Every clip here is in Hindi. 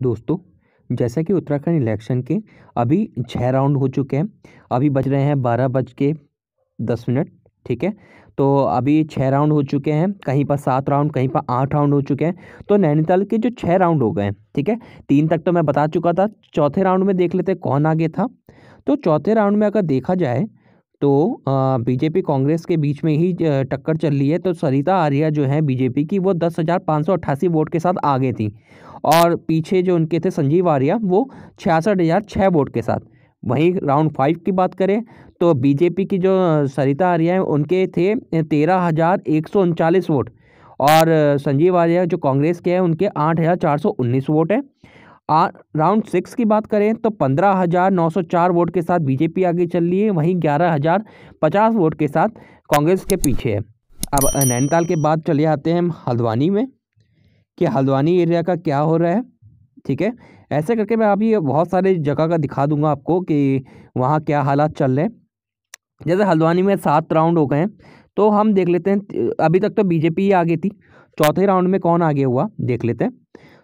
दोस्तों, जैसा कि उत्तराखंड इलेक्शन के अभी 6 राउंड हो चुके हैं। अभी बज रहे हैं 12:10। ठीक है, तो अभी 6 राउंड हो चुके हैं, कहीं पर 7 राउंड, कहीं पर 8 राउंड हो चुके हैं। तो नैनीताल के जो 6 राउंड हो गए हैं, ठीक है, 3 तक तो मैं बता चुका था। चौथे राउंड में देख लेते हैं कौन आगे था। तो चौथे राउंड में अगर देखा जाए तो बीजेपी कांग्रेस के बीच में ही टक्कर चल रही है। तो सरिता आर्या जो है बीजेपी की, वो 10,588 वोट के साथ आगे थी, और पीछे जो उनके थे संजीव आर्या, वो 66,006 वोट के साथ। वहीं राउंड 5 की बात करें तो बीजेपी की जो सरिता आर्या है उनके थे 13,139 वोट, और संजीव आर्या जो कांग्रेस के हैं उनके 8,419 वोट है। राउंड 6 की बात करें तो 15,904 वोट के साथ बीजेपी आगे चल रही है, वहीं 11,050 वोट के साथ कांग्रेस के पीछे है। अब नैनीताल के बाद चले आते हैं हम हल्द्वानी में, कि हल्द्वानी एरिया का क्या हो रहा है। ठीक है, ऐसे करके मैं अभी बहुत सारे जगह का दिखा दूंगा आपको कि वहाँ क्या हालात चल रहे हैं। जैसे हल्द्वानी में 7 राउंड हो गए हैं, तो हम देख लेते हैं। अभी तक तो बीजेपी ही आगे थी, चौथे राउंड में कौन आगे हुआ देख लेते हैं।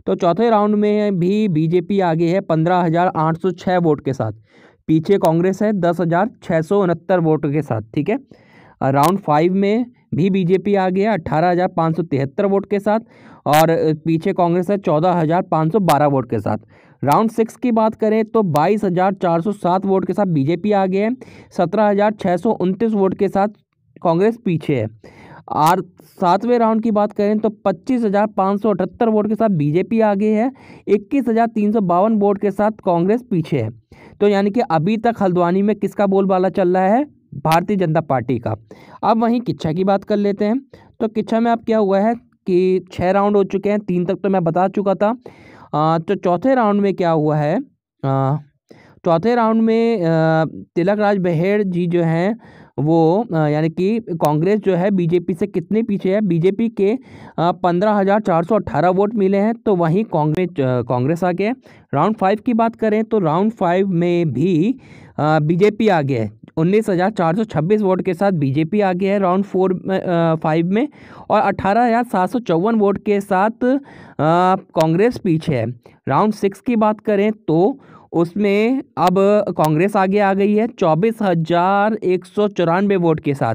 तो चौथे राउंड में भी बीजेपी आगे है 15,806 वोट के साथ। पीछे कांग्रेस है 10,669 वोट के साथ। ठीक है, राउंड 5 में भी बीजेपी आगे है 18,573 वोट के साथ, और पीछे कांग्रेस है 14,512 वोट के साथ। राउंड 6 की बात करें तो 22,407 वोट के साथ बीजेपी आगे है, 17,629 वोट के साथ कांग्रेस पीछे है। और 7वें राउंड की बात करें तो 25,578 वोट के साथ बीजेपी आगे है, 21,352 वोट के साथ कांग्रेस पीछे है। तो यानी कि अभी तक हल्द्वानी में किसका बोलबाला चल रहा है? भारतीय जनता पार्टी का। अब वहीं किच्छा की बात कर लेते हैं। तो किच्छा में अब क्या हुआ है कि 6 राउंड हो चुके हैं, 3 तक तो मैं बता चुका था। तो चौथे राउंड में क्या हुआ है? चौथे राउंड में तिलक राज बहेड़ जी जो हैं वो यानी कि कांग्रेस जो है बीजेपी से कितने पीछे है? बीजेपी के 15,418 वोट मिले हैं, तो वहीं कांग्रेस आगे है। राउंड 5 की बात करें तो राउंड 5 में भी बीजेपी आगे है, 19,426 वोट के साथ बीजेपी आगे है राउंड 5 में, और 18,754 वोट के साथ कांग्रेस पीछे है। राउंड 6 की बात करें तो उसमें अब कांग्रेस आगे आ गई है 24,194 वोट के साथ,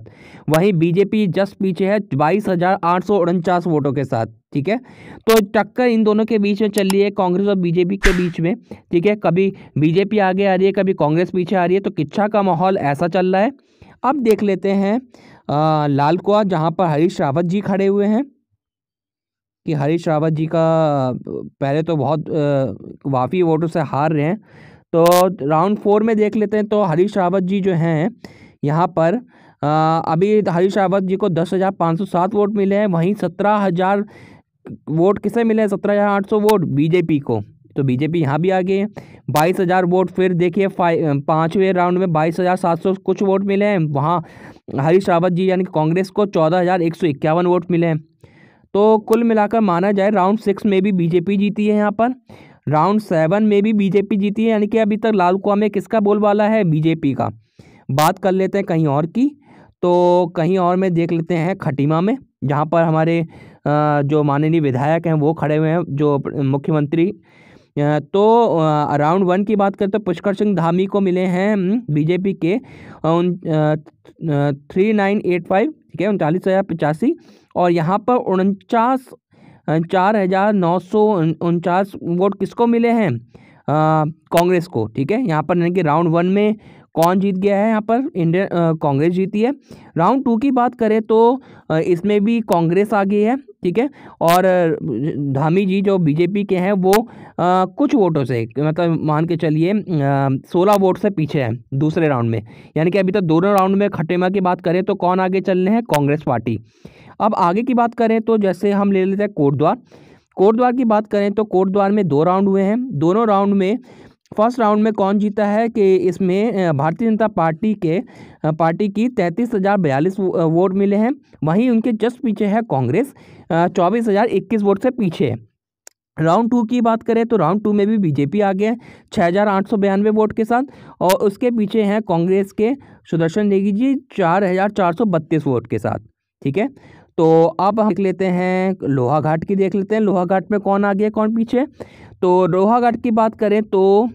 वहीं बीजेपी जस्ट पीछे है 22,849 वोटों के साथ। ठीक है, तो टक्कर इन दोनों के बीच में चल रही है, कांग्रेस और बीजेपी के बीच में। ठीक है, कभी बीजेपी आगे आ रही है, कभी कांग्रेस पीछे आ रही है। तो किच्छा का माहौल ऐसा चल रहा है। अब देख लेते हैं लाल कुआं, जहाँ पर हरीश रावत जी खड़े हुए हैं, कि हरीश रावत जी का पहले तो बहुत काफ़ी वोटों से हार रहे हैं। तो राउंड 4 में देख लेते हैं। तो हरीश रावत जी जो हैं यहाँ पर अभी हरीश रावत जी को 10,507 वोट मिले हैं, वहीं 17,000 वोट किसे मिले हैं? 17,800 वोट बीजेपी को। तो बीजेपी यहाँ भी आगे है। 22,000 वोट फिर देखिए 5वें राउंड में 22,700 कुछ वोट मिले हैं, वहाँ हरीश रावत जी यानी कांग्रेस को 14,151 वोट मिले हैं। तो कुल मिलाकर माना जाए राउंड 6 में भी बीजेपी जीती है यहाँ पर, राउंड 7 में भी बीजेपी जीती है, यानी कि अभी तक लाल कुआं में किसका बोलबाला है? बीजेपी का। बात कर लेते हैं कहीं और की। तो कहीं और में देख लेते हैं खटीमा में, जहाँ पर हमारे जो माननीय विधायक हैं वो खड़े हुए हैं, जो मुख्यमंत्री। तो राउंड 1 की बात करें तो पुष्कर सिंह धामी को मिले हैं बीजेपी के 3985, ठीक है, 39,085, और यहाँ पर 4,949 वोट किसको मिले हैं? कांग्रेस को। ठीक है, यहाँ पर यानी कि राउंड 1 में कौन जीत गया है? यहाँ पर इंडियन कांग्रेस जीती है। राउंड 2 की बात करें तो इसमें भी कांग्रेस आगे है। ठीक है, और धामी जी जो बीजेपी के हैं वो कुछ वोटों से, मतलब मान के चलिए 16 वोट से पीछे है दूसरे राउंड में। यानी कि अभी तक दोनों राउंड में खटीमा की बात करें तो कौन आगे चल रहे हैं? कांग्रेस पार्टी। अब आगे की बात करें तो जैसे हम ले लेते हैं कोटद्वार। कोटद्वार की बात करें तो कोटद्वार में 2 राउंड हुए हैं। दोनों राउंड में फर्स्ट राउंड में कौन जीता है कि इसमें भारतीय जनता पार्टी की 33,042 वोट मिले हैं, वहीं उनके जस्ट पीछे है कांग्रेस 24,021 वोट से पीछे है। राउंड 2 की बात करें तो राउंड 2 में भी बीजेपी आगे है 6,892 वोट के साथ, और उसके पीछे हैं कांग्रेस के सुदर्शन नेगी जी 4,432 वोट के साथ। ठीक है, तो अब हम देख लेते हैं लोहाघाट की, देख लेते हैं लोहाघाट में कौन आगे है कौन पीछे। तो लोहाघाट की बात करें तो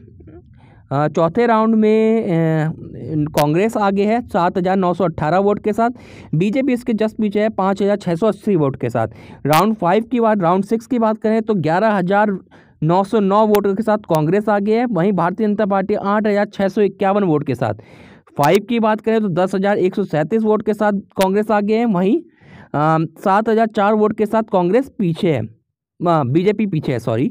चौथे राउंड में कांग्रेस आगे है 7,918 वोट के साथ, बीजेपी इसके जस्ट पीछे है 5,680 वोट के साथ। राउंड 5 की बात, राउंड 6 की बात करें तो 11,909 वोटों के साथ कांग्रेस आगे है, वहीं भारतीय जनता पार्टी 8,651 वोट के साथ। 5 की बात करें तो 10,137 वोट के साथ कांग्रेस आगे है, वहीं 7,004 वोट के साथ कांग्रेस पीछे है, बीजेपी पीछे है, सॉरी।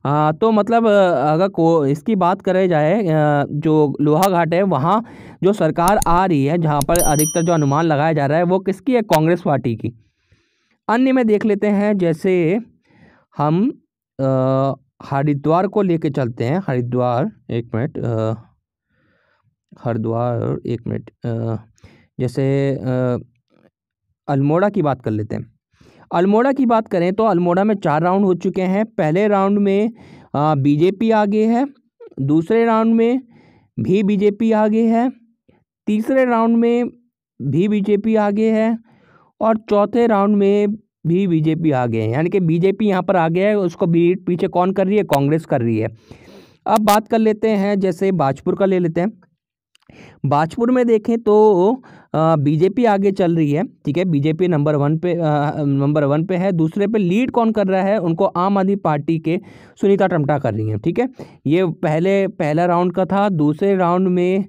तो मतलब अगर इसकी बात करें जाए, जो लोहाघाट है वहाँ जो सरकार आ रही है, जहाँ पर अधिकतर जो अनुमान लगाया जा रहा है वो किसकी है, कांग्रेस पार्टी की। अन्य में देख लेते हैं, जैसे हम हरिद्वार को लेके चलते हैं। हरिद्वार एक मिनट, हरिद्वार एक मिनट, जैसे अल्मोड़ा की बात कर लेते हैं। अल्मोड़ा की बात करें तो अल्मोड़ा में 4 राउंड हो चुके हैं। पहले राउंड में बीजेपी आगे है, दूसरे राउंड में भी बीजेपी आगे है, तीसरे राउंड में भी बीजेपी आगे है, और चौथे राउंड में भी बीजेपी आगे है। यानी कि बीजेपी यहाँ पर आगे है, उसको पीछे कौन कर रही है, कांग्रेस कर रही है। अब बात कर लेते हैं, जैसे बाजपुर का ले लेते हैं। बाजपुर में देखें तो बीजेपी आगे चल रही है, ठीक है, बीजेपी नंबर 1 पे है। दूसरे पे लीड कौन कर रहा है, उनको आम आदमी पार्टी के सुनीता टम्टा कर रही हैं, ठीक है। ये पहला राउंड का था। दूसरे राउंड में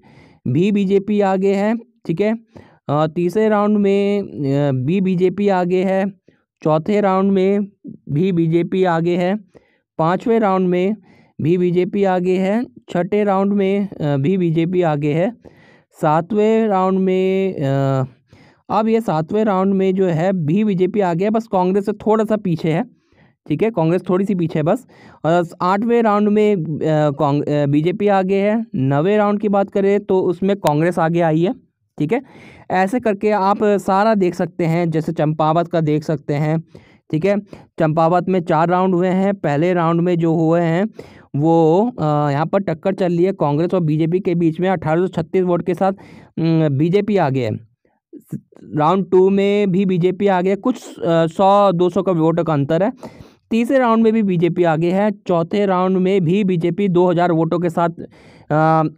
भी बीजेपी आगे है, ठीक है। तीसरे राउंड में भी बीजेपी आगे है, चौथे राउंड में भी बीजेपी आगे है, पाँचवें राउंड में भी बीजेपी आगे है, छठे राउंड में भी बीजेपी आगे है, सातवें राउंड में अब ये सातवें राउंड में जो है भी बीजेपी आगे है, बस कांग्रेस से थोड़ा सा पीछे है, ठीक है, कांग्रेस थोड़ी सी पीछे है बस। और आठवें राउंड में बीजेपी आगे है। नवे राउंड की बात करें तो उसमें कांग्रेस आगे आई है, ठीक है। ऐसे करके आप सारा देख सकते हैं, जैसे चंपावत का देख सकते हैं, ठीक है। चंपावत में 4 राउंड हुए हैं। पहले राउंड में जो हुए हैं वो यहाँ पर टक्कर चल रही है कांग्रेस और बीजेपी के बीच में। 1836 वोट के साथ बीजेपी आगे है। राउंड 2 में भी बीजेपी आगे है, कुछ 100-200 का वोट का अंतर है। तीसरे राउंड में भी बीजेपी आगे है। चौथे राउंड में भी बीजेपी 2000 वोटों के साथ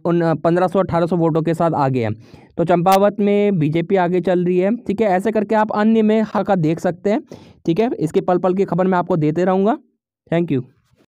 उन 1500-1800 वोटों के साथ आगे है। तो चंपावत में बीजेपी आगे चल रही है, ठीक है। ऐसे करके आप अन्य में हर का देख सकते हैं, ठीक है। इसके पल पल की खबर मैं आपको देते रहूँगा। Thank you.